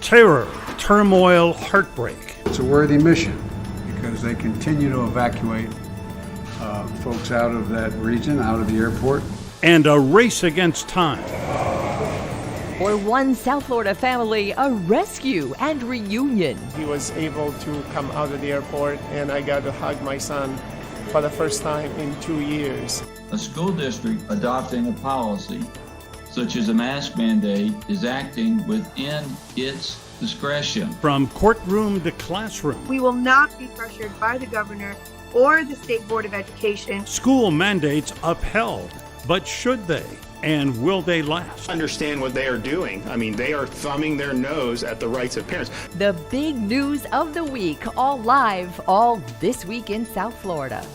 Terror, turmoil, heartbreak. It's a worthy mission because they continue to evacuate folks out of that region, out of the airport. And a race against time. For one South Florida family, a rescue and reunion. He was able to come out of the airport and I got to hug my son for the first time in 2 years. A school district adopting a policy such as a mask mandate is acting within its discretion. From courtroom to classroom. We will not be pressured by the governor or the State Board of Education. School mandates upheld, but should they? And will they last? Understand what they are doing. I mean, they are thumbing their nose at the rights of parents. The big news of the week, all live, all this week in South Florida.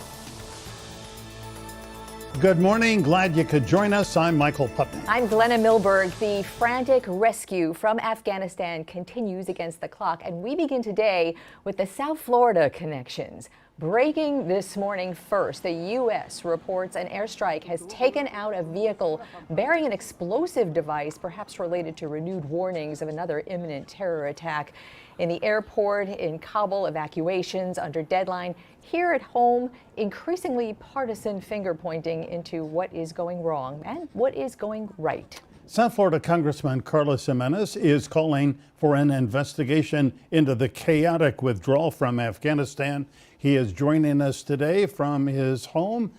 Good morning. Glad you could join us. I'm Michael Putney. I'm Glenna Milberg. The frantic rescue from Afghanistan continues against the clock, and we begin today with the South Florida connections. Breaking this morning first, the U.S. reports an airstrike has taken out a vehicle bearing an explosive device, perhaps related to renewed warnings of another imminent terror attack. In the airport, in Kabul, evacuations under deadline. Here at home, increasingly partisan finger pointing into what is going wrong and what is going right. South Florida Congressman Karla Gimenez is calling for an investigation into the chaotic withdrawal from Afghanistan. He is joining us today from his home.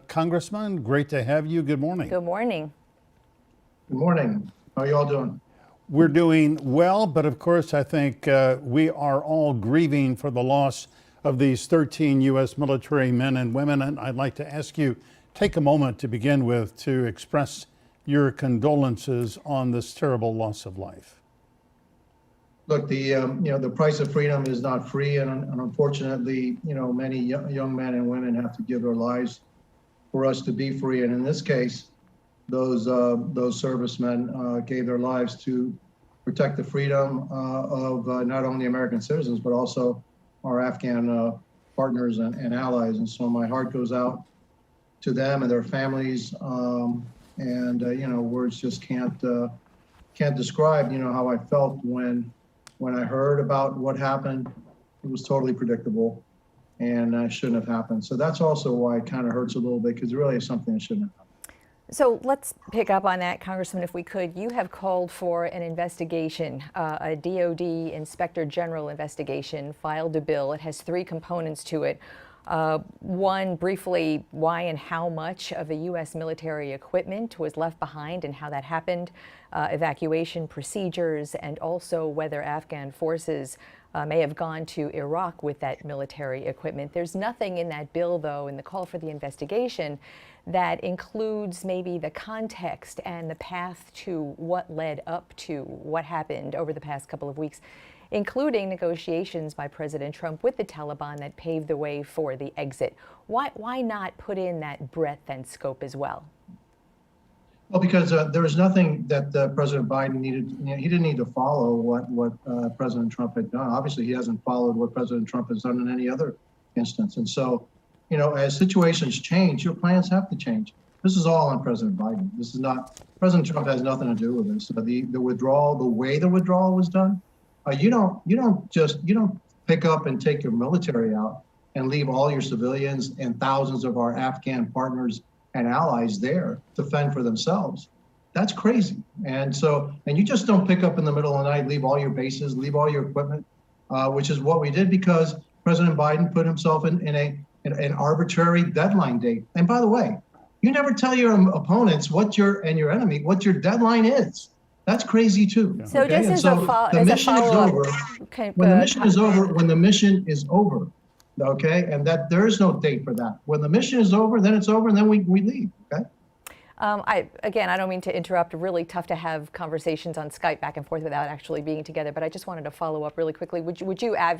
Congressman, great to have you. Good morning. Good morning. Good morning. How are you all doing? We're doing well, but of course, I think we are all grieving for the loss of these 13 U.S. military men and women. And I'd like to ask you, take a moment to begin with to express your condolences on this terrible loss of life. Look, the price of freedom is not free, and unfortunately, many young men and women have to give their lives for us to be free. And in this case, those servicemen gave their lives to protect the freedom of not only American citizens but also our Afghan partners and allies. And so my heart goes out to them and their families. Words just can't describe, how I felt when I heard about what happened. It was totally predictable and shouldn't have happened. So that's also why it kind of hurts a little bit, because it really is something that shouldn't have happened. So let's pick up on that, Congressman, if we could. You have called for an investigation, a DOD Inspector General investigation, filed a bill. It has three components to it. One, briefly, why and how much of the U.S. military equipment was left behind and how that happened, evacuation procedures, and also whether Afghan forces may have gone to Iraq with that military equipment. There's nothing in that bill, though, in the call for the investigation that includes maybe the context and the path to what led up to what happened over the past couple of weeks, including negotiations by President Trump with the Taliban that paved the way for the exit. Why not put in that breadth and scope as well? Well, because there was nothing that President Biden needed. He didn't need to follow what President Trump had done. Obviously, he hasn't followed what President Trump has done in any other instance. And so, as situations change, your plans have to change. This is all on President Biden. This is not, President Trump has nothing to do with this. The withdrawal, the way the withdrawal was done, you don't pick up and take your military out and leave all your civilians and thousands of our Afghan partners and allies there to fend for themselves. That's crazy. And you just don't pick up in the middle of the night, leave all your bases, leave all your equipment, which is what we did because President Biden put himself in an arbitrary deadline date. And by the way, you never tell your opponents what your enemy what your deadline is. That's crazy too. So okay? just as a follow-up, when the mission is over, when the mission is over, okay, and that there is no date for that. When the mission is over, then it's over, and then we leave. Okay. I don't mean to interrupt. Really tough to have conversations on Skype back and forth without actually being together. But I just wanted to follow up really quickly. Would you have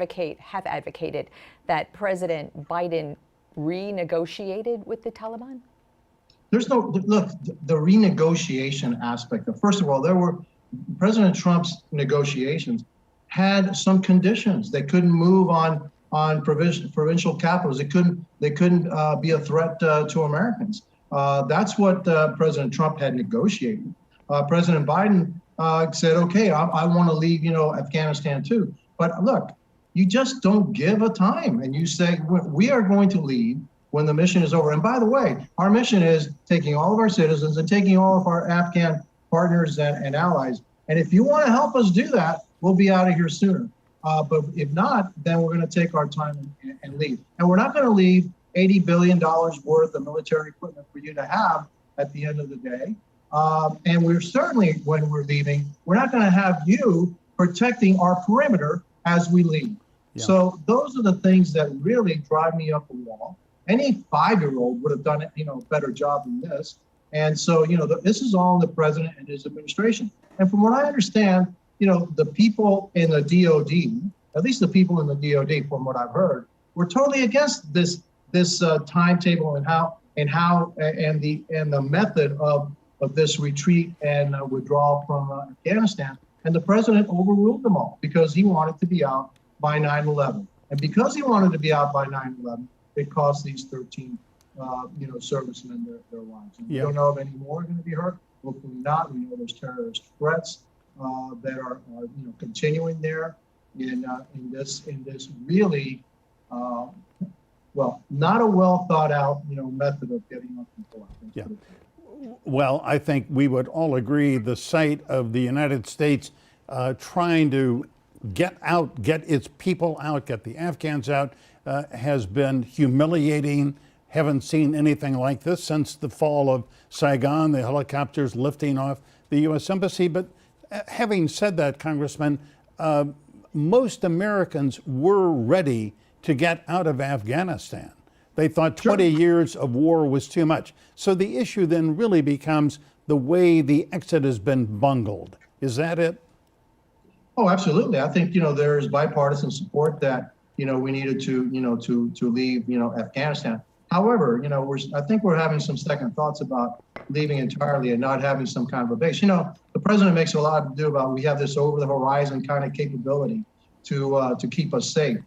advocated that President Biden renegotiated with the Taliban? There's no, look, the renegotiation aspect of, first of all, there were President Trump's negotiations had some conditions. They couldn't move on provincial capitals. They couldn't be a threat to Americans. That's what President Trump had negotiated. President Biden said, okay, I want to leave, Afghanistan too. But look, you just don't give a time, and you say we are going to leave when the mission is over. And by the way, our mission is taking all of our citizens and taking all of our Afghan partners and allies. And if you want to help us do that, we'll be out of here sooner. But if not, then we're going to take our time and leave. And we're not going to leave $80 billion worth of military equipment for you to have at the end of the day. And we're certainly, when we're leaving, we're not going to have you protecting our perimeter as we leave. Yeah. So those are the things that really drive me up the wall. Any 5-year-old would have done a better job than this. And so, this is all the president and his administration. And from what I understand, the people in the DOD, at least the people in the DOD, from what I've heard, were totally against this timetable and the method of this retreat and withdrawal from Afghanistan. And the president overruled them all because he wanted to be out by 9/11. And because he wanted to be out by 9/11, it cost these 13 servicemen their lives. And we don't know if any more are going to be hurt. Hopefully not. We know there's terrorist threats that are continuing there in this really not a well thought out method of getting up people out. Yeah. Well, I think we would all agree the sight of the United States trying to get its people out, get the Afghans out, has been humiliating. Haven't seen anything like this since the fall of Saigon, the helicopters lifting off the U.S. Embassy. But having said that, Congressman, most Americans were ready to get out of Afghanistan. They thought 20 years of war was too much. So the issue then really becomes the way the exit has been bungled. Is that it? Oh, absolutely. I think, there's bipartisan support that, we needed to leave, Afghanistan. However, I think we're having some second thoughts about leaving entirely and not having some kind of a base. The president makes a lot to do about we have this over the horizon kind of capability to keep us safe.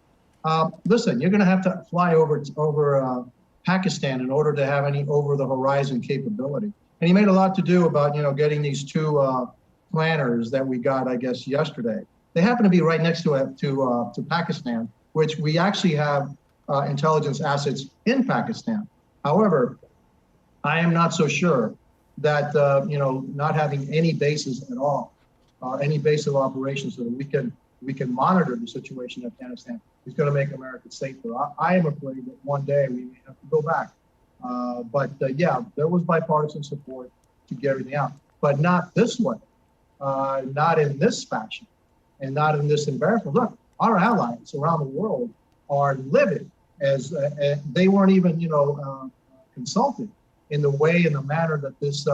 Listen, you're going to have to fly over Pakistan in order to have any over the horizon capability. And he made a lot to do about, getting these two planners that we got, I guess, yesterday. They happen to be right next to Pakistan, which we actually have intelligence assets in Pakistan. However, I am not so sure that, not having any bases at all, any base of operations so that we can monitor the situation in Afghanistan is going to make America safer. I am afraid that one day we may have to go back. But there was bipartisan support to get everything out, but not this way, not in this fashion, and not in this embarrassment. Look, our allies around the world are livid as they weren't even, consulted in the way, in the manner that this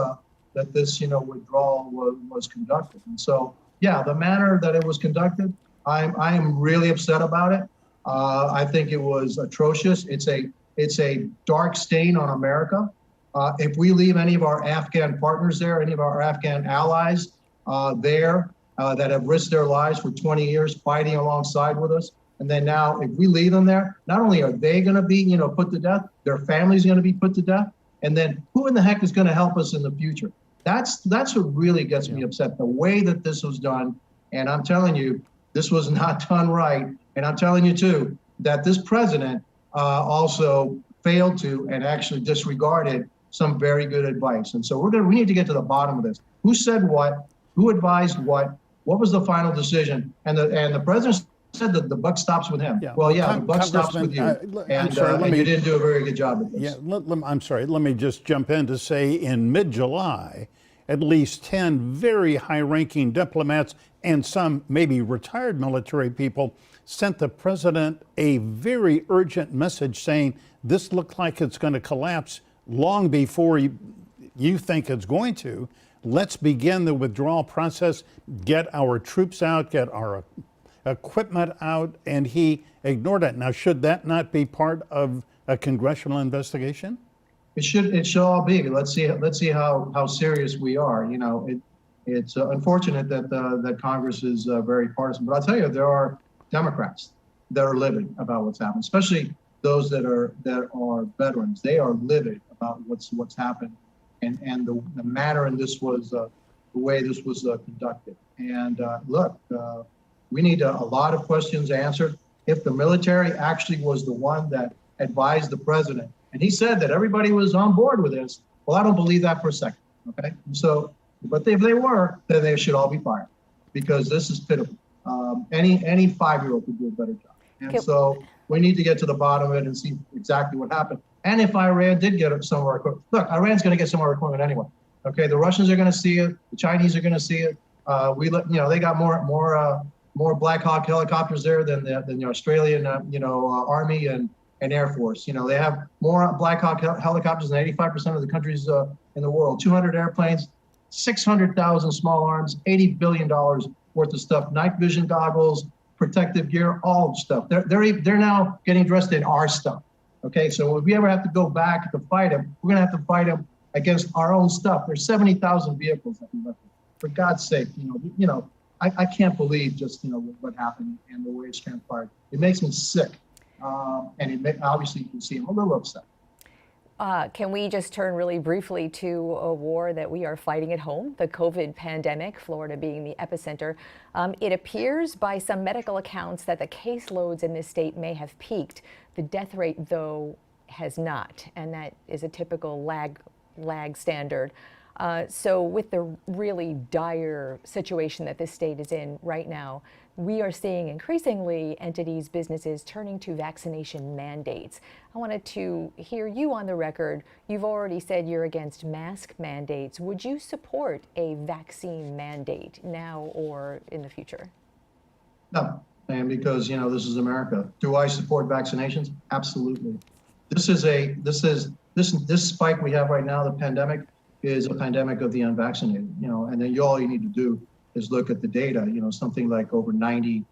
withdrawal was conducted. And so, the manner that it was conducted, I am really upset about it. I think it was atrocious. It's a dark stain on America. If we leave any of our Afghan partners there, any of our Afghan allies there that have risked their lives for 20 years fighting alongside with us, and then now if we leave them there, not only are they going to be, put to death, their families going to be put to death, and then who in the heck is going to help us in the future? That's what really gets me upset, the way that this was done. And I'm telling you, this was not done right. And I'm telling you, too, that this president also failed to and actually disregarded some very good advice. And so we need to get to the bottom of this. Who said what? Who advised what? What was the final decision? And the president said that the buck stops with him. Yeah. Well, the buck stops with you. And you didn't do a very good job at this. I'm sorry. Let me just jump in to say in mid-July, at least 10 very high-ranking diplomats and some maybe retired military people sent the president a very urgent message saying this looks like it's going to collapse long before you think it's going to. Let's begin the withdrawal process, get our troops out, get our equipment out, and he ignored it. Now, should that not be part of a congressional investigation? It should all be. Let's see how serious we are. It's unfortunate that Congress is very partisan, but I'll tell you, there are Democrats that are livid about what's happened, especially those that are veterans. They are livid about what's happened, and the manner in this was the way this was conducted. And look, we need a lot of questions answered. If the military actually was the one that advised the president, and he said that everybody was on board with this, well, I don't believe that for a second, okay? So, but if they were, then they should all be fired, because this is pitiful. Any 5-year-old could do a better job. And so we need to get to the bottom of it and see exactly what happened. And if Iran did get some of our equipment, look, Iran's going to get some of our equipment anyway. Okay, the Russians are going to see it. The Chinese are going to see it. They got more Black Hawk helicopters there than the Australian, Army and Air Force. They have more Black Hawk helicopters than 85% of the countries in the world. 200 airplanes, 600,000 small arms, $80 billion worth of stuff, night vision goggles, protective gear, all stuff. They're now getting dressed in our stuff. Okay, so if we ever have to go back to fight them, we're going to have to fight them against our own stuff. There's 70,000 vehicles that we left. For God's sake, I can't believe just what happened and the way it's transpired. It makes me sick, and obviously you can see I'm a little upset. Can we just turn really briefly to a war that we are fighting at home, the COVID pandemic, Florida being the epicenter? It appears by some medical accounts that the caseloads in this state may have peaked. The death rate, though, has not, and that is a typical lag standard. So with the really dire situation that this state is in right now, we are seeing increasingly entities, businesses turning to vaccination mandates. I wanted to hear you on the record. You've already said you're against mask mandates. Would you support a vaccine mandate now or in the future? No, and because this is America. Do I support vaccinations? Absolutely. This spike we have right now, the pandemic, is a pandemic of the unvaccinated. And then all you need to do is look at the data. Something like over 99%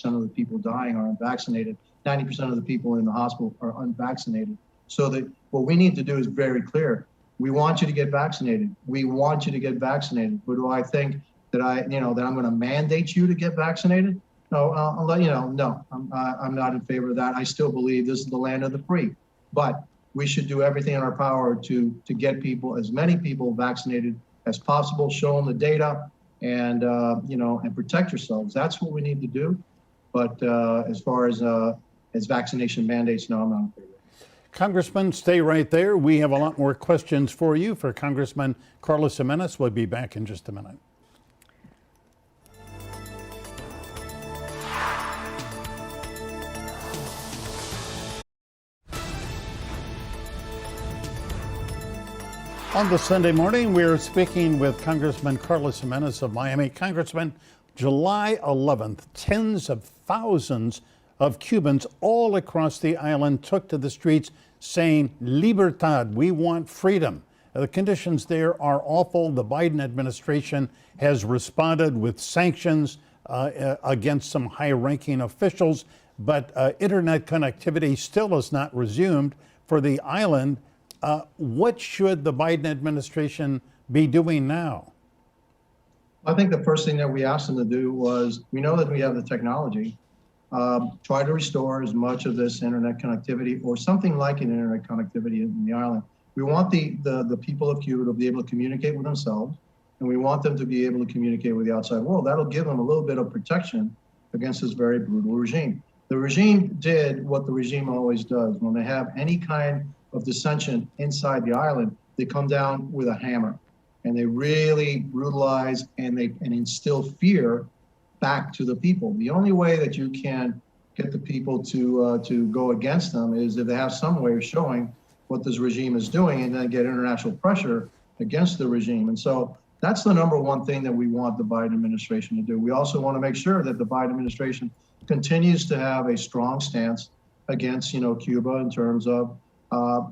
of the people dying are unvaccinated. 90% of the people in the hospital are unvaccinated. So that what we need to do is very clear. We want you to get vaccinated. We want you to get vaccinated. But do I think that I'm going to mandate you to get vaccinated? No, I'll let you know. No, I'm not in favor of that. I still believe this is the land of the free. But we should do everything in our power to get as many people vaccinated as possible, show them the data, and and protect yourselves. That's what we need to do. But as far as vaccination mandates, no, I'm not in favor. Congressman, stay right there. We have a lot more questions for you for Congressman Karla Gimenez. We'll be back in just a minute. On the Sunday morning, we are speaking with Congressman Karla Gimenez of Miami. Congressman, July 11th, tens of thousands of Cubans all across the island took to the streets saying, "Libertad, we want freedom." The conditions there are awful. The Biden administration has responded with sanctions against some high-ranking officials, but internet connectivity still has not resumed for the island. What should the Biden administration be doing now? I think the first thing that we asked them to do was, we know that we have the technology, try to restore as much of this internet connectivity or something like an internet connectivity in the island. We want the people of Cuba to be able to communicate with themselves, and we want them to be able to communicate with the outside world. That'll give them a little bit of protection against this very brutal regime. The regime did what the regime always does. When they have any kind of dissension inside the island, they come down with a hammer and they really brutalize and instill fear back to the people. The only way that you can get the people to go against them is if they have some way of showing what this regime is doing and then get international pressure against the regime. And so that's the number one thing that we want the Biden administration to do. We also want to make sure that the Biden administration continues to have a strong stance against Cuba in terms of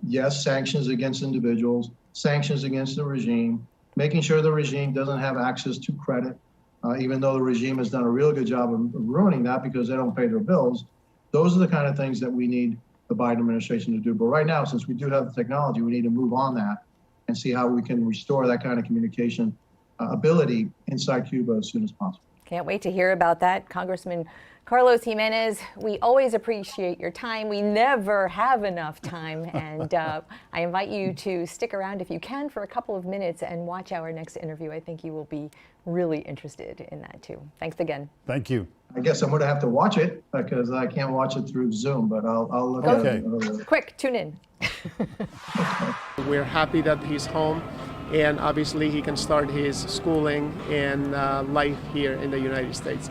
yes, sanctions against individuals, sanctions against the regime, making sure the regime doesn't have access to credit, even though the regime has done a real good job of ruining that because they don't pay their bills. Those are the kind of things that we need the Biden administration to do. But right now, since we do have the technology, we need to move on that and see how we can restore that kind of communication ability inside Cuba as soon as possible. Can't wait to hear about that. Congressman Carlos Gimenez, we always appreciate your time. We never have enough time. And I invite you to stick around if you can for a couple of minutes and watch our next interview. I think you will be really interested in that too. Thanks again. Thank you. I guess I'm going to have to watch it because I can't watch it through Zoom, but I'll look at it. Quick, tune in. We're happy that he's home, and obviously he can start his schooling and life here in the United States.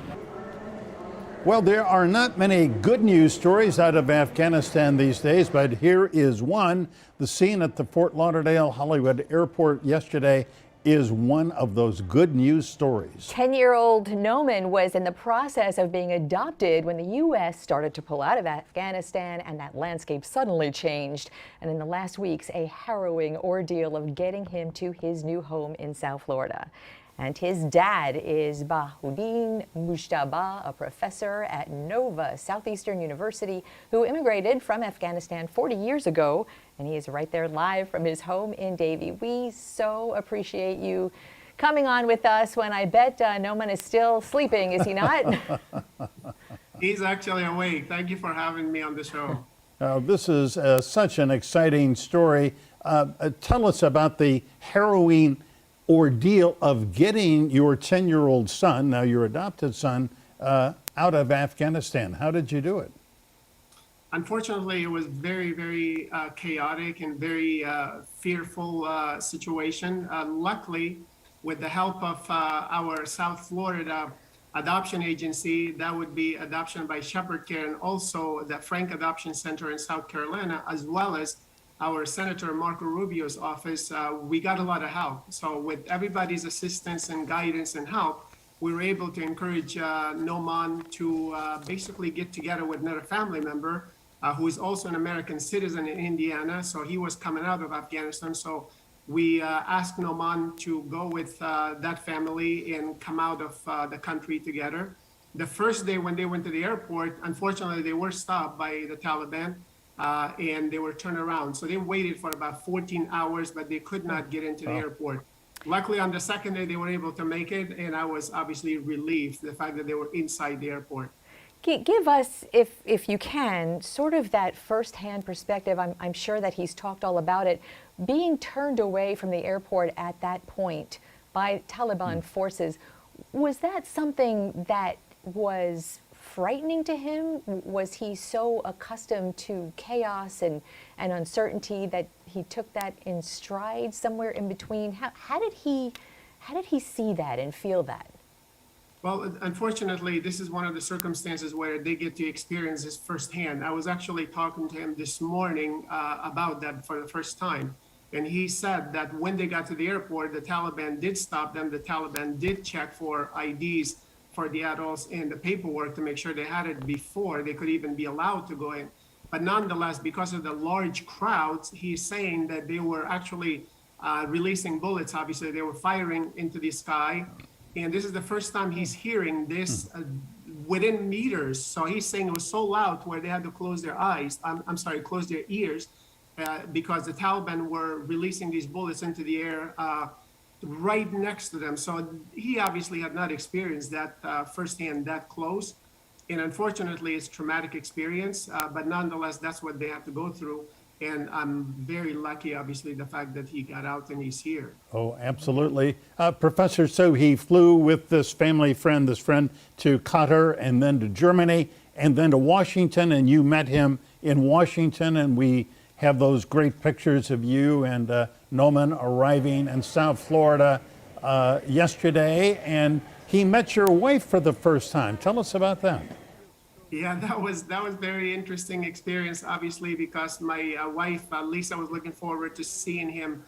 Well, there are not many good news stories out of Afghanistan these days, but here is one. The scene at the Fort Lauderdale Hollywood Airport yesterday is one of those good news stories. 10-year-old Noman was in the process of being adopted when the U.S. started to pull out of Afghanistan, and that landscape suddenly changed. And in the last weeks, a harrowing ordeal of getting him to his new home in South Florida. And his dad is Bahaudin Mujtaba, a professor at Nova Southeastern University who immigrated from Afghanistan 40 years ago. And he is right there live from his home in Davie. We so appreciate you coming on with us when I bet Noman is still sleeping, is he not? He's actually awake. Thank you for having me on the show. This is such an exciting story. Tell us about the harrowing ordeal of getting your 10-year-old son, now your adopted son, out of Afghanistan. How did you do it? Unfortunately, it was very, very chaotic and very fearful situation. Luckily, with the help of our South Florida adoption agency, that would be Adoption by Shepherd Care, and also the Frank Adoption Center in South Carolina, as well as our Senator Marco Rubio's office, we got a lot of help. So with everybody's assistance and guidance and help, we were able to encourage Noman to basically get together with another family member who is also an American citizen in Indiana. So he was coming out of Afghanistan. So we asked Noman to go with that family and come out of the country together. The first day when they went to the airport, unfortunately, they were stopped by the Taliban. And they were turned around. So they waited for about 14 hours, but they could not get into the airport. Luckily, on the second day, they were able to make it, and I was obviously relieved the fact that they were inside the airport. Give us, if you can, sort of that firsthand perspective. I'm sure that he's talked all about it. Being turned away from the airport at that point by Taliban forces, was that something that was frightening to him? Was he so accustomed to chaos and uncertainty that he took that in stride somewhere in between? How did he see that and feel that? Well, unfortunately, this is one of the circumstances where they get to experience this firsthand. I was actually talking to him this morning about that for the first time. And he said that when they got to the airport, the Taliban did stop them. The Taliban did check for IDs for the adults and the paperwork to make sure they had it before they could even be allowed to go in. But nonetheless, because of the large crowds, he's saying that they were actually releasing bullets. Obviously, they were firing into the sky. And this is the first time he's hearing this within meters. So he's saying it was so loud where they had to close their eyes, close their ears, because the Taliban were releasing these bullets into the air right next to them. So he obviously had not experienced that firsthand, that close. And unfortunately, it's a traumatic experience, but nonetheless, that's what they have to go through. And I'm very lucky, obviously, the fact that he got out and he's here. Oh, absolutely. Professor, so he flew with this family friend, to Qatar and then to Germany and then to Washington, and you met him in Washington, and we have those great pictures of you and Noman arriving in South Florida yesterday, and he met your wife for the first time. Tell us about that. Yeah, that was very interesting experience, obviously, because my wife, Lisa, was looking forward to seeing him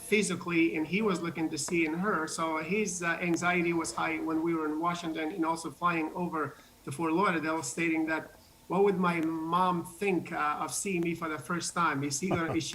physically, and he was looking to see in her. So his anxiety was high when we were in Washington and also flying over to Fort Lauderdale, stating that, what would my mom think of seeing me for the first time? Is she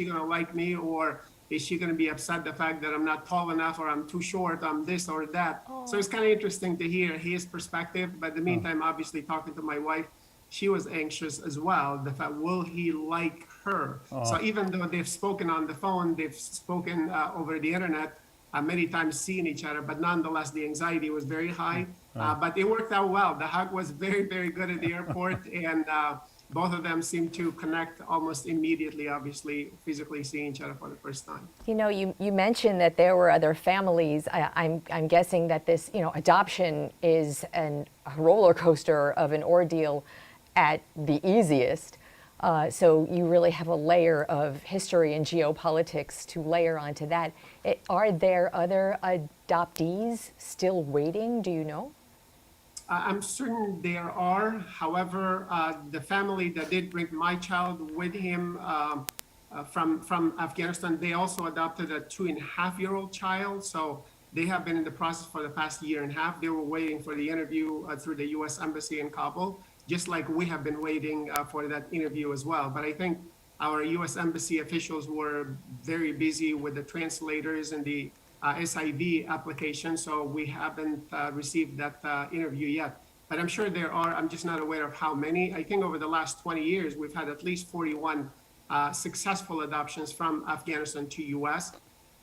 gonna like me, or is she gonna be upset the fact that I'm not tall enough, or I'm too short, I'm this or that? Oh. So it's kind of interesting to hear his perspective. But in the meantime, obviously talking to my wife, she was anxious as well. The fact, will he like her? Oh. So even though they've spoken on the phone, they've spoken over the internet, many times seeing each other, but nonetheless, the anxiety was very high. But it worked out well. The hug was very, very good at the airport, and both of them seemed to connect almost immediately, obviously, physically seeing each other for the first time. You know, you mentioned that there were other families. I'm guessing that this, adoption is a roller coaster of an ordeal at the easiest. So you really have a layer of history and geopolitics to layer onto that. Are there other adoptees still waiting? Do you know? I'm certain there are. However, the family that did bring my child with him from Afghanistan, they also adopted a 2.5-year-old child. So they have been in the process for the past year and a half. They were waiting for the interview through the U.S. Embassy in Kabul, just like we have been waiting for that interview as well. But I think our U.S. Embassy officials were very busy with the translators and the SIV application, so we haven't received that interview yet. But I'm sure there are. I'm just not aware of how many. I think over the last 20 years, we've had at least 41 successful adoptions from Afghanistan to U.S.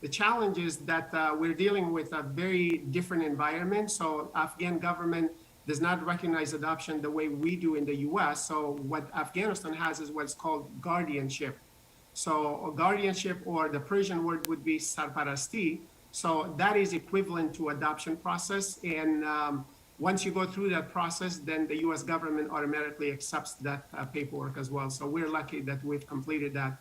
The challenge is that we're dealing with a very different environment. So Afghan government does not recognize adoption the way we do in the U.S. So what Afghanistan has is what's called guardianship. So guardianship, or the Persian word would be sarparasti. So that is equivalent to adoption process. And once you go through that process, then the U.S. government automatically accepts that paperwork as well. So we're lucky that we've completed that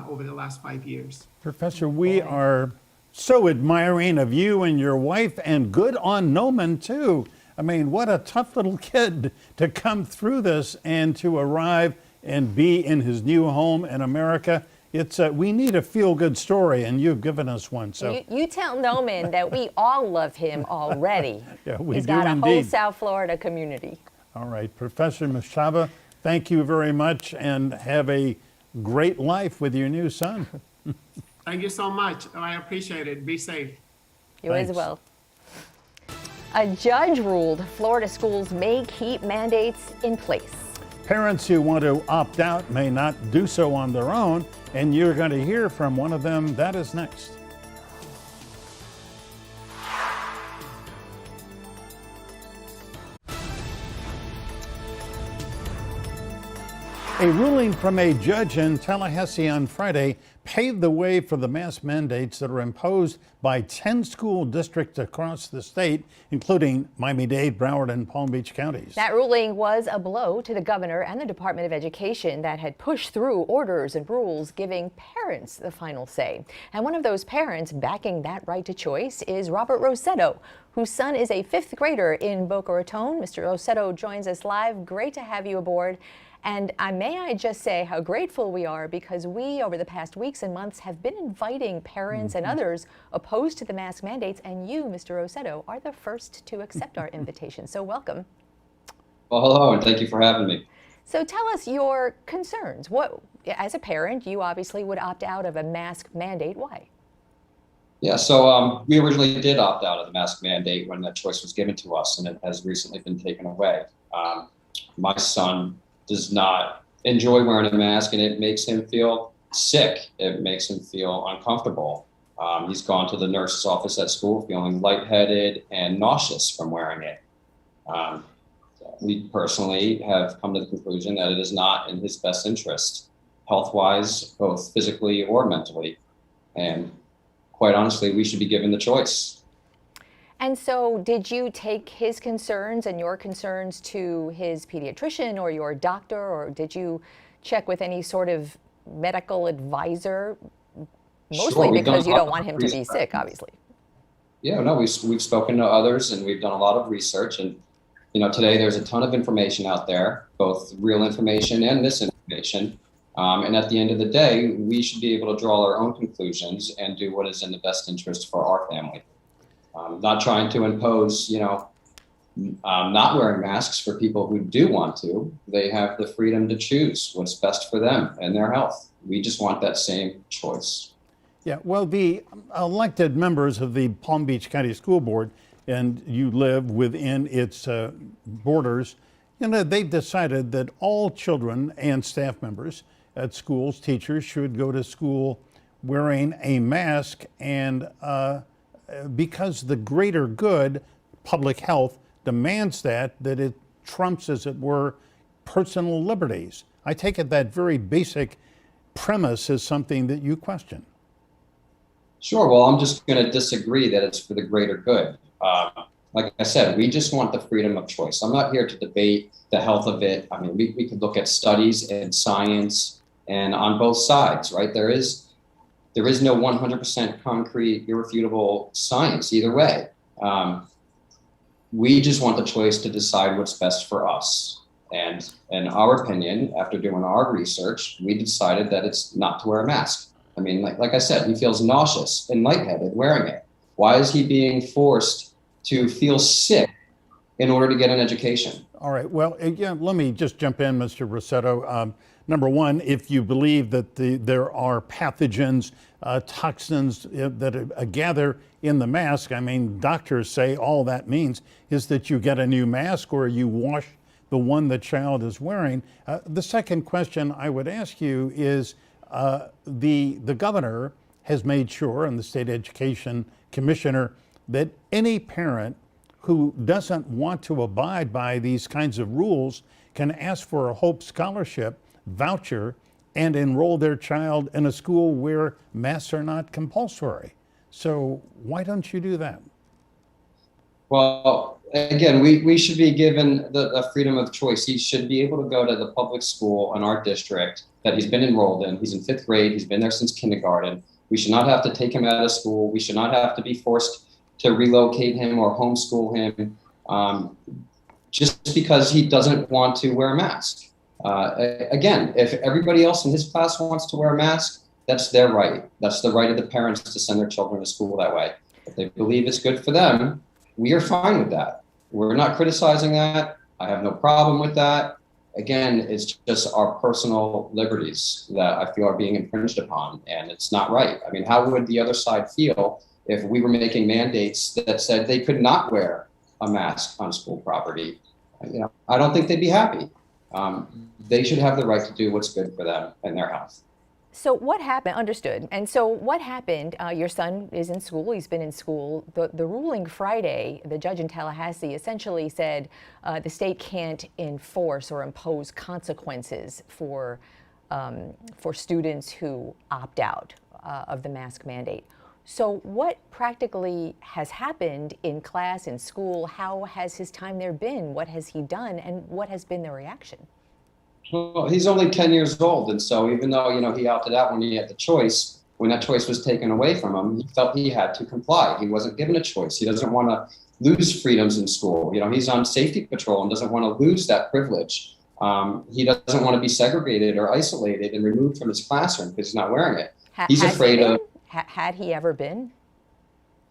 over the last 5 years. Professor, we are so admiring of you and your wife, and good on Noman too. I mean, what a tough little kid to come through this and to arrive and be in his new home in America. It's we need a feel-good story, and you've given us one. So you tell Noman that we all love him already. Yeah, we He's do got a indeed. whole South Florida community. All right, Professor Mujtaba, thank you very much, and have a great life with your new son. Thank you so much. I appreciate it. Be safe. You as Thanks. well. A judge ruled Florida schools may keep mandates in place. Parents who want to opt out may not do so on their own, and you're going to hear from one of them. That is next. A ruling from a judge in Tallahassee on Friday paved the way for the mask mandates that are imposed by 10 school districts across the state, including Miami-Dade, Broward, and Palm Beach counties. That ruling was a blow to the governor and the Department of Education that had pushed through orders and rules giving parents the final say. And one of those parents backing that right to choice is Robert Rosetto, whose son is a 5th grader in Boca Raton. Mr. Rosetto joins us live. Great to have you aboard. And may I just say how grateful we are, because we, over the past weeks and months, have been inviting parents and others opposed to the mask mandates, and you, Mr. Rosetto, are the first to accept our invitation. So welcome. Well, hello, and thank you for having me. So tell us your concerns. What, as a parent, you obviously would opt out of a mask mandate. Why? Yeah, so we originally did opt out of the mask mandate when that choice was given to us, and it has recently been taken away. My son does not enjoy wearing a mask, and it makes him feel sick. It makes him feel uncomfortable. He's gone to the nurse's office at school feeling lightheaded and nauseous from wearing it. We personally have come to the conclusion that it is not in his best interest, health-wise, both physically or mentally. And quite honestly, we should be given the choice. And so did you take his concerns and your concerns to his pediatrician or your doctor, or did you check with any sort of medical advisor? Mostly because you don't want him to be sick, obviously. Yeah, no, we've spoken to others, and we've done a lot of research. And, you know, today there's a ton of information out there, both real information and misinformation. And at the end of the day, we should be able to draw our own conclusions and do what is in the best interest for our family. Not trying to impose, not wearing masks for people who do want to. They have the freedom to choose what's best for them and their health. We just want that same choice. Yeah, well, the elected members of the Palm Beach County School Board, and you live within its borders, they've decided that all children and staff members at schools, teachers, should go to school wearing a mask, and because the greater good, public health, demands that it trumps, as it were, personal liberties. I take it that very basic premise is something that you question. Sure. Well, I'm just going to disagree that it's for the greater good. Like I said, we just want the freedom of choice. I'm not here to debate the health of it. I mean, we could look at studies and science and on both sides, right? There is no 100% concrete, irrefutable science either way. We just want the choice to decide what's best for us. And in our opinion, after doing our research, we decided that it's not to wear a mask. I mean, like I said, he feels nauseous and lightheaded wearing it. Why is he being forced to feel sick in order to get an education? All right. Well, again, let me just jump in, Mr. Rosetto. Number one, if you believe that there are pathogens, toxins that gather in the mask, I mean, doctors say all that means is that you get a new mask or you wash the one the child is wearing. The second question I would ask you is, the governor has made sure, and the state education commissioner, that any parent who doesn't want to abide by these kinds of rules can ask for a Hope Scholarship voucher and enroll their child in a school where masks are not compulsory. So why don't you do that? Well, again, we should be given the freedom of choice. He should be able to go to the public school in our district that he's been enrolled in. He's in 5th grade. He's been there since kindergarten. We should not have to take him out of school. We should not have to be forced to relocate him or homeschool him just because he doesn't want to wear a mask. Again, if everybody else in his class wants to wear a mask, that's their right. That's the right of the parents to send their children to school that way. If they believe it's good for them, we are fine with that. We're not criticizing that. I have no problem with that. Again, it's just our personal liberties that I feel are being infringed upon, and it's not right. I mean, how would the other side feel if we were making mandates that said they could not wear a mask on school property? You know, I don't think they'd be happy. They should have the right to do what's good for them and their health. So what happened? Understood. And so what happened? Your son is in school. He's been in school. The ruling Friday, the judge in Tallahassee essentially said the state can't enforce or impose consequences for students who opt out of the mask mandate. So what practically has happened in class, in school? How has his time there been? What has he done? And what has been the reaction? Well, he's only 10 years old. And so even though, you know, he opted out when he had the choice, when that choice was taken away from him, he felt he had to comply. He wasn't given a choice. He doesn't want to lose freedoms in school. You know, he's on safety patrol and doesn't want to lose that privilege. He doesn't want to be segregated or isolated and removed from his classroom because he's not wearing it. He's afraid of... Had he ever been?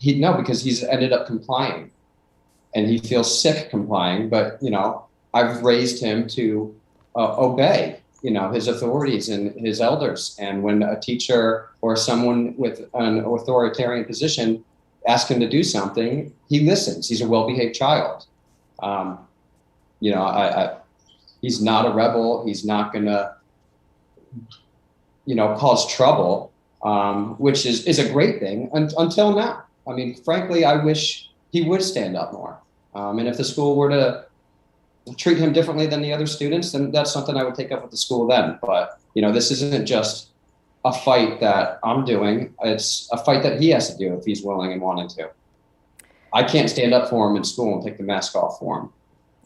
No, because he's ended up complying. And he feels sick complying. But, you know, I've raised him to obey, you know, his authorities and his elders. And when a teacher or someone with an authoritarian position asks him to do something, he listens. He's a well-behaved child. You know, he's not a rebel. He's not going to, you know, cause trouble, which is a great thing until now. I mean, frankly, I wish he would stand up more. And if the school were to treat him differently than the other students, then that's something I would take up with the school then. But, you know, this isn't just a fight that I'm doing. It's a fight that he has to do if he's willing and wanting to. I can't stand up for him in school and take the mask off for him.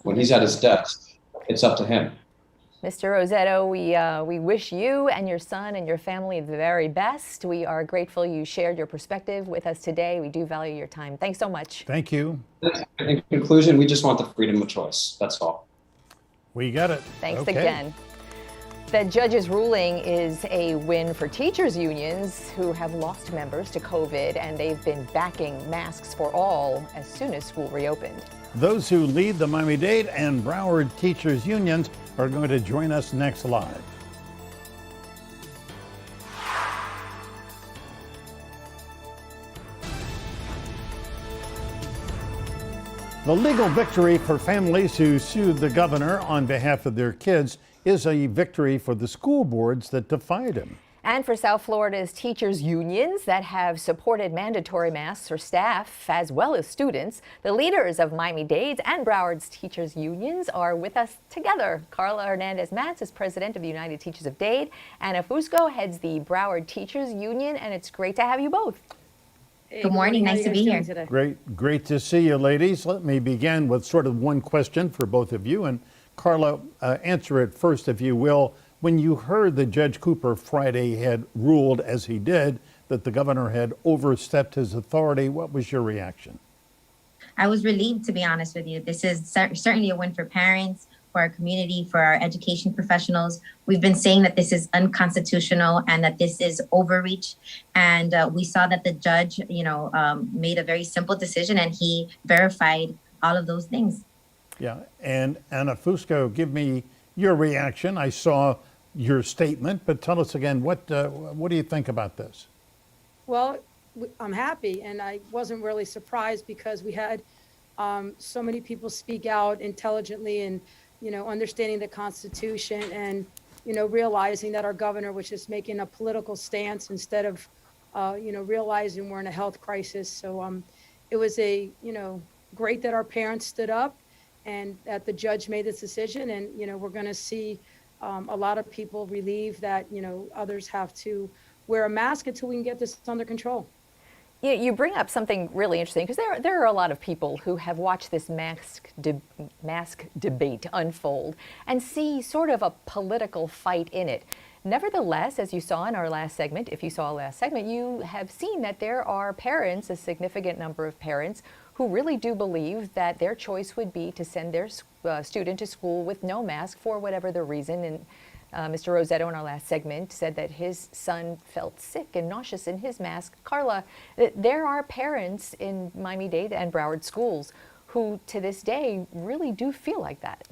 When he's at his desk, it's up to him. Mr. Rosetto, we wish you and your son and your family the very best. We are grateful you shared your perspective with us today. We do value your time. Thanks so much. Thank you. In conclusion, we just want the freedom of choice. That's all. We got it. Thanks Okay. again. The judge's ruling is a win for teachers' unions who have lost members to COVID, and they've been backing masks for all as soon as school reopened. Those who lead the Miami-Dade and Broward teachers unions are going to join us next live. The legal victory for families who sued the governor on behalf of their kids is a victory for the school boards that defied him. And for South Florida's teachers' unions that have supported mandatory masks for staff as well as students, the leaders of Miami-Dade's and Broward's teachers' unions are with us together. Karla Hernandez-Mats is president of the United Teachers of Dade. Anna Fusco heads the Broward Teachers Union, and it's great to have you both. Hey, good morning. Nice to be here today. Great to see you, ladies. Let me begin with sort of one question for both of you. And Karla, answer it first, if you will. When you heard that Judge Cooper Friday had ruled, as he did, that the governor had overstepped his authority, what was your reaction? I was relieved, to be honest with you. This is certainly a win for parents, for our community, for our education professionals. We've been saying that this is unconstitutional and that this is overreach. And we saw that the judge, made a very simple decision, and he verified all of those things. Yeah, and Anna Fusco, give me your reaction. I saw your statement, but tell us again, what do you think about this? Well, I'm happy, and I wasn't really surprised because we had so many people speak out intelligently and, understanding the Constitution and, realizing that our governor was just making a political stance instead of, realizing we're in a health crisis. So it was great that our parents stood up and that the judge made this decision. And, we're going to see a lot of people relieved that, others have to wear a mask until we can get this under control. Yeah, you bring up something really interesting because there are a lot of people who have watched this mask debate unfold and see sort of a political fight in it. Nevertheless, as you saw in our last segment, if you saw our last segment, you have seen that there are parents, a significant number of parents, who really do believe that their choice would be to send their student to school with no mask for whatever the reason. And Mr. Rosetto in our last segment said that his son felt sick and nauseous in his mask. Karla, there are parents in Miami-Dade and Broward schools who to this day really do feel like that.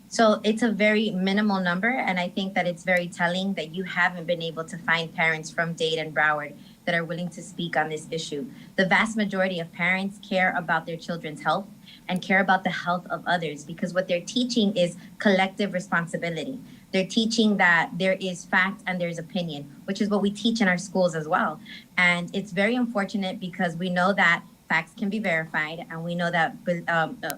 So it's a very minimal number, and I think that it's very telling that you haven't been able to find parents from Dade and Broward that are willing to speak on this issue. The vast majority of parents care about their children's health and care about the health of others, because what they're teaching is collective responsibility. They're teaching that there is fact and there's opinion, which is what we teach in our schools as well. And it's very unfortunate because we know that facts can be verified, and we know that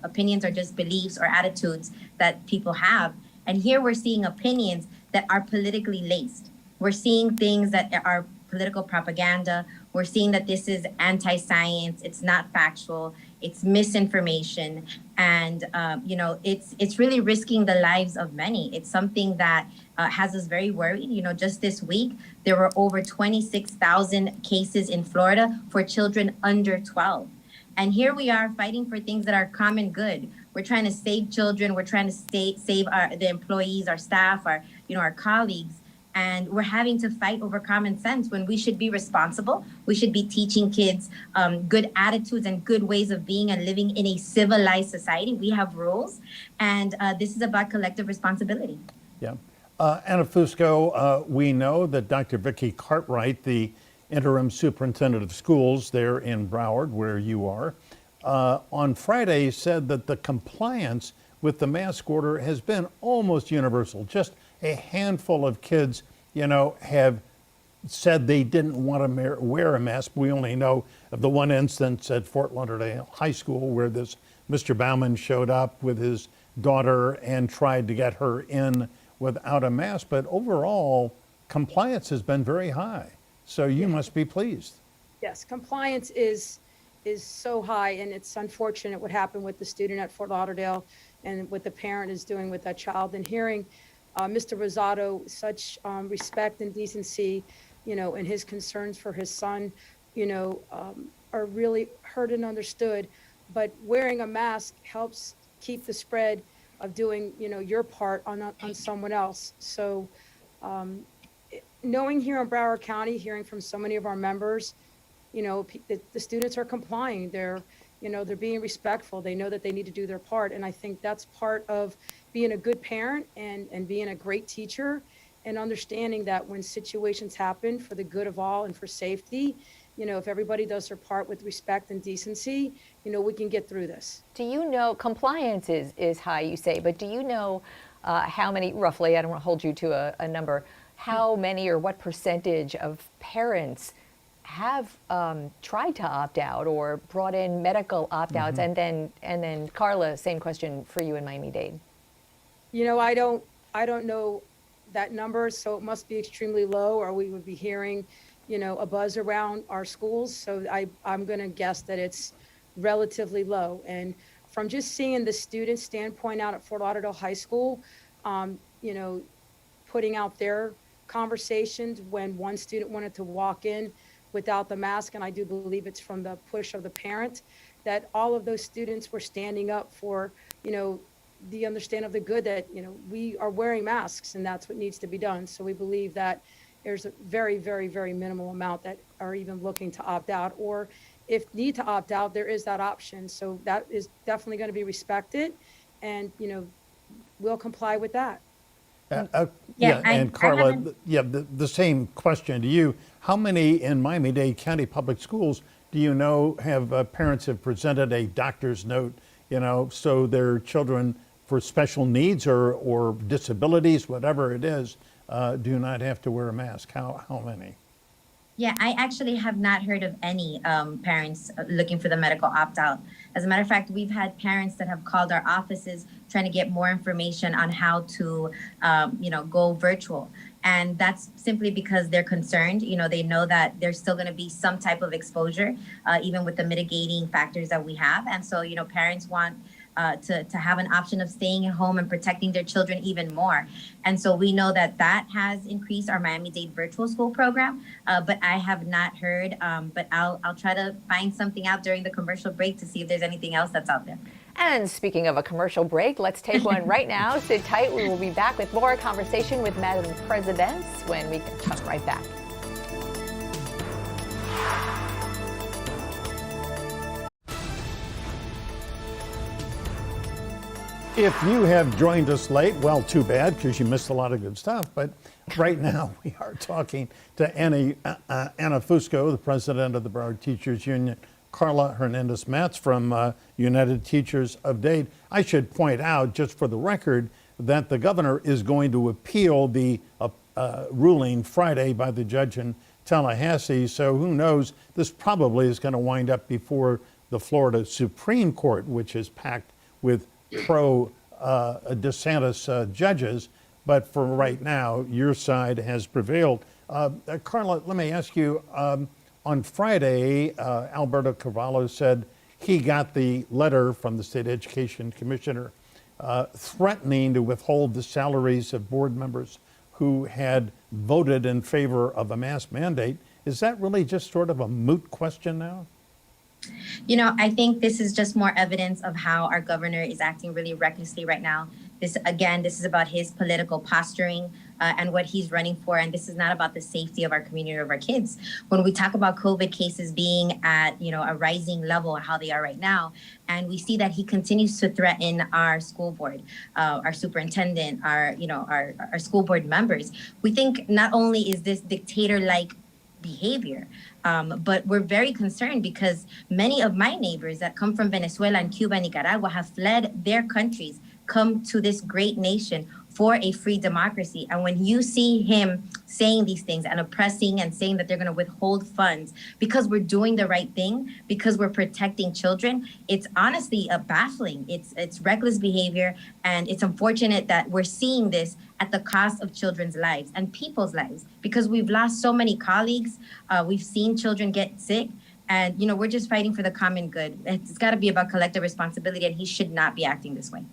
opinions are just beliefs or attitudes that people have. And here we're seeing opinions that are politically laced. We're seeing things that are political propaganda. We're seeing that this is anti-science. It's not factual. It's misinformation. And, it's really risking the lives of many. It's something that has us very worried. Just this week, there were over 26,000 cases in Florida for children under 12. And here we are fighting for things that are common good. We're trying to save children. We're trying to save the employees, our staff, our colleagues. And we're having to fight over common sense when we should be responsible. We should be teaching kids good attitudes and good ways of being and living in a civilized society. We have rules, and this is about collective responsibility. Yeah. Anna Fusco, we know that Dr. Vicki Cartwright, the interim superintendent of schools there in Broward, where you are, on Friday said that the compliance with the mask order has been almost universal. Just a handful of kids, have said they didn't want to wear a mask. We only know of the one instance at Fort Lauderdale High School where this Mr. Bauman showed up with his daughter and tried to get her in without a mask. But overall, compliance has been very high. So you must be pleased. Yes, compliance is so high, and it's unfortunate what happened with the student at Fort Lauderdale and what the parent is doing with that child. And hearing Mr. Rosetto, such respect and decency, and his concerns for his son, are really heard and understood. But wearing a mask helps keep the spread of doing, your part on someone else. So knowing here in Broward County, hearing from so many of our members, the students are complying. They're being respectful. They know that they need to do their part. And I think that's part of being a good parent and being a great teacher, and understanding that when situations happen for the good of all and for safety, if everybody does their part with respect and decency, we can get through this. Do you know, compliance is high, you say, but do you know how many, roughly, I don't want to hold you to a number, how many or what percentage of parents have tried to opt out or brought in medical opt-outs? And then Karla, same question for you in Miami-Dade. You know, I don't know that number, so it must be extremely low, or we would be hearing, you know, a buzz around our schools. So I'm going to guess that it's relatively low. And from just seeing the student standpoint out at Fort Lauderdale High School, you know, putting out their conversations when one student wanted to walk in without the mask, and I do believe it's from the push of the parent, that all of those students were standing up for, you know, the understand of the good that, you know, we are wearing masks and that's what needs to be done. So we believe that there's a very, very, very minimal amount that are even looking to opt out, or if need to opt out, there is that option. So that is definitely going to be respected, and, you know, we'll comply with that. And Karla, the same question to you. How many in Miami-Dade County Public Schools do you know have parents have presented a doctor's note, you know, so their children for special needs or disabilities, whatever it is, do not have to wear a mask? How many? Yeah, I actually have not heard of any parents looking for the medical opt-out. As a matter of fact, we've had parents that have called our offices trying to get more information on how to, you know, go virtual. And that's simply because they're concerned. You know, they know that there's still going to be some type of exposure, even with the mitigating factors that we have. And so, you know, parents want to have an option of staying at home and protecting their children even more. And so we know that that has increased our Miami-Dade virtual school program, but I have not heard, but I'll try to find something out during the commercial break to see if there's anything else that's out there. And speaking of a commercial break, let's take one right now. Sit tight. We will be back with more conversation with Madam President when we come right back. If you have joined us late, well, too bad, because you missed a lot of good stuff. But right now, we are talking to Anna Fusco, the president of the Broward Teachers Union, Karla Hernandez-Mats from United Teachers of Dade. I should point out, just for the record, that the governor is going to appeal the ruling Friday by the judge in Tallahassee. So who knows? This probably is going to wind up before the Florida Supreme Court, which is packed with pro-DeSantis judges, but for right now, your side has prevailed. Karla, let me ask you, on Friday, Alberto Carvalho said he got the letter from the State Education Commissioner threatening to withhold the salaries of board members who had voted in favor of a mask mandate. Is that really just sort of a moot question now? You know, I think this is just more evidence of how our governor is acting really recklessly right now. This is about his political posturing and what he's running for. And this is not about the safety of our community or of our kids. When we talk about COVID cases being at, you know, a rising level, how they are right now, and we see that he continues to threaten our school board, our superintendent, our school board members, we think not only is this dictator-like behavior, but we're very concerned because many of my neighbors that come from Venezuela and Cuba and Nicaragua have fled their countries, come to this great nation for a free democracy. And when you see him saying these things and oppressing and saying that they're going to withhold funds because we're doing the right thing, because we're protecting children, it's honestly baffling. It's reckless behavior, and it's unfortunate that we're seeing this at the cost of children's lives and people's lives, because we've lost so many colleagues. We've seen children get sick, and, you know, we're just fighting for the common good. It's got to be about collective responsibility, and he should not be acting this way.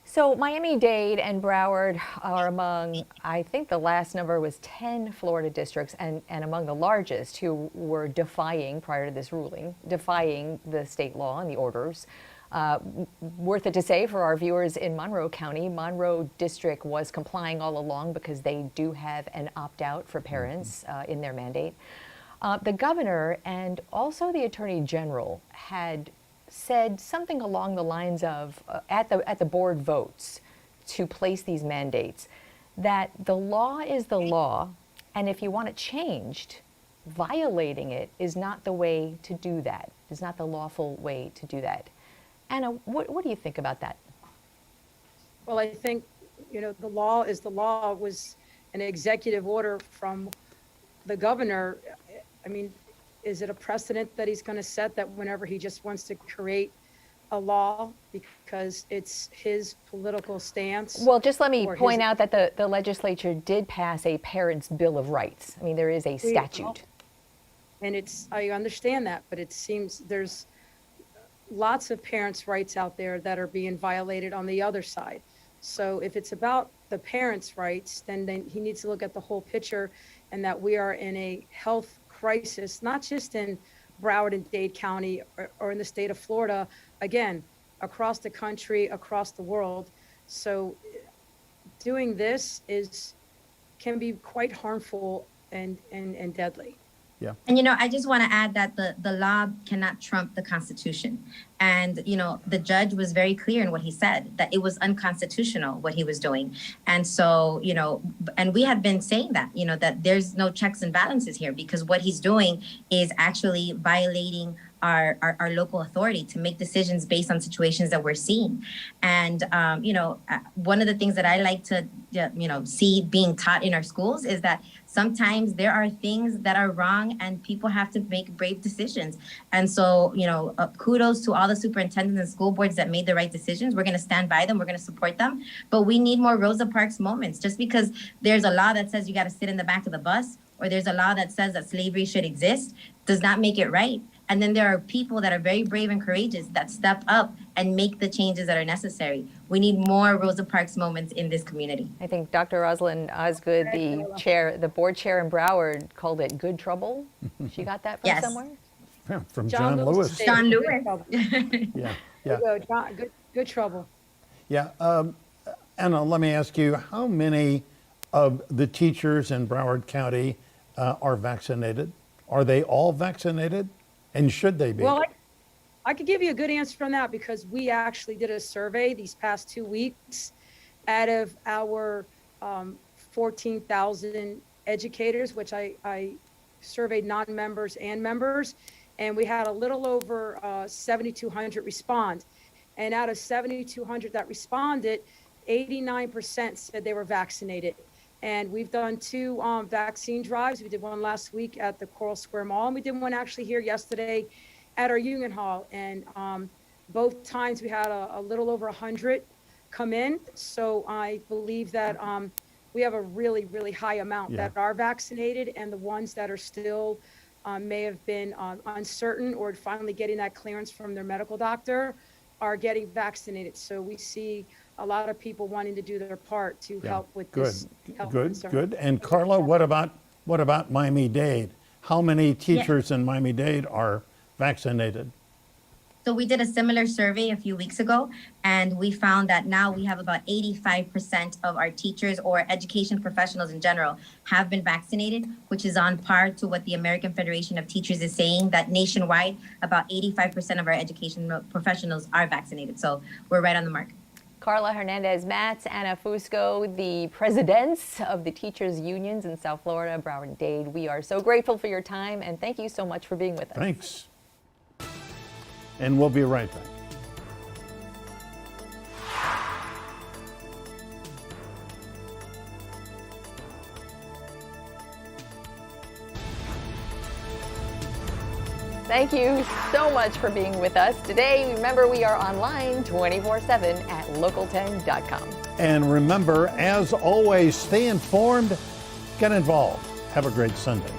So Miami-Dade and Broward are among, I think the last number was 10 Florida districts, and among the largest who were defying, prior to this ruling, defying the state law and the orders. Worth it to say for our viewers in Monroe County, Monroe District was complying all along because they do have an opt-out for parents in their mandate. The governor and also the attorney general had said something along the lines of, at the board votes to place these mandates, that the law is the law, and if you want it changed, violating it is not the way to do that. It's not the lawful way to do that. Anna, what do you think about that? Well, I think, you know, the law is the law was, an executive order from the governor, I mean, is it a precedent that he's going to set that whenever he just wants to create a law because it's his political stance? Well, just let me point out that the legislature did pass a Parents' Bill of Rights. I mean, there is a statute. And I understand that, but it seems there's lots of parents' rights out there that are being violated on the other side. So if it's about the parents' rights, then he needs to look at the whole picture, and that we are in a health crisis, not just in Broward and Dade County or in the state of Florida, again, across the country, across the world. So doing this can be quite harmful and deadly. Yeah. And, I just want to add that the law cannot trump the Constitution. And, the judge was very clear in what he said, that it was unconstitutional what he was doing. And so, and we have been saying that, that there's no checks and balances here, because what he's doing is actually violating our local authority to make decisions based on situations that we're seeing. And, one of the things that I like to, see being taught in our schools is that sometimes there are things that are wrong and people have to make brave decisions. And so, kudos to all the superintendents and school boards that made the right decisions. We're going to stand by them. We're going to support them. But we need more Rosa Parks moments. Just because there's a law that says you got to sit in the back of the bus, or there's a law that says that slavery should exist, does not make it right. And then there are people that are very brave and courageous that step up and make the changes that are necessary. We need more Rosa Parks moments in this community. I think Dr. Rosalind Osgood, the board chair in Broward, called it good trouble. She got that from somewhere? Yeah, from John Lewis. John Lewis. Yeah. There you go, John, good trouble. Yeah. Anna, let me ask you, how many of the teachers in Broward County are vaccinated? Are they all vaccinated? And should they be? Well, I could give you a good answer on that, because we actually did a survey these past 2 weeks. Out of our 14,000 educators, which I surveyed non-members and members, and we had a little over 7,200 respond. And out of 7,200 that responded, 89% said they were vaccinated. And we've done 2 vaccine drives. We did one last week at the Coral Square Mall, and we did one actually here yesterday at our Union Hall. And both times we had a little over 100 come in. So I believe that we have a really, really high amount that are vaccinated, and the ones that are still may have been uncertain or finally getting that clearance from their medical doctor are getting vaccinated. So we see a lot of people wanting to do their part to help with this health concern. Good. And Karla, what about Miami-Dade? How many teachers in Miami-Dade are vaccinated? So we did a similar survey a few weeks ago, and we found that now we have about 85% of our teachers or education professionals in general have been vaccinated, which is on par to what the American Federation of Teachers is saying, that nationwide, about 85% of our education professionals are vaccinated. So we're right on the mark. Karla, Hernandez-Mats, Anna Fusco, the presidents of the teachers' unions in South Florida, Broward and Dade. We are so grateful for your time, and thank you so much for being with us. Thanks. And we'll be right back. Thank you so much for being with us today. Remember, we are online 24/7 at local10.com. And remember, as always, stay informed, get involved. Have a great Sunday.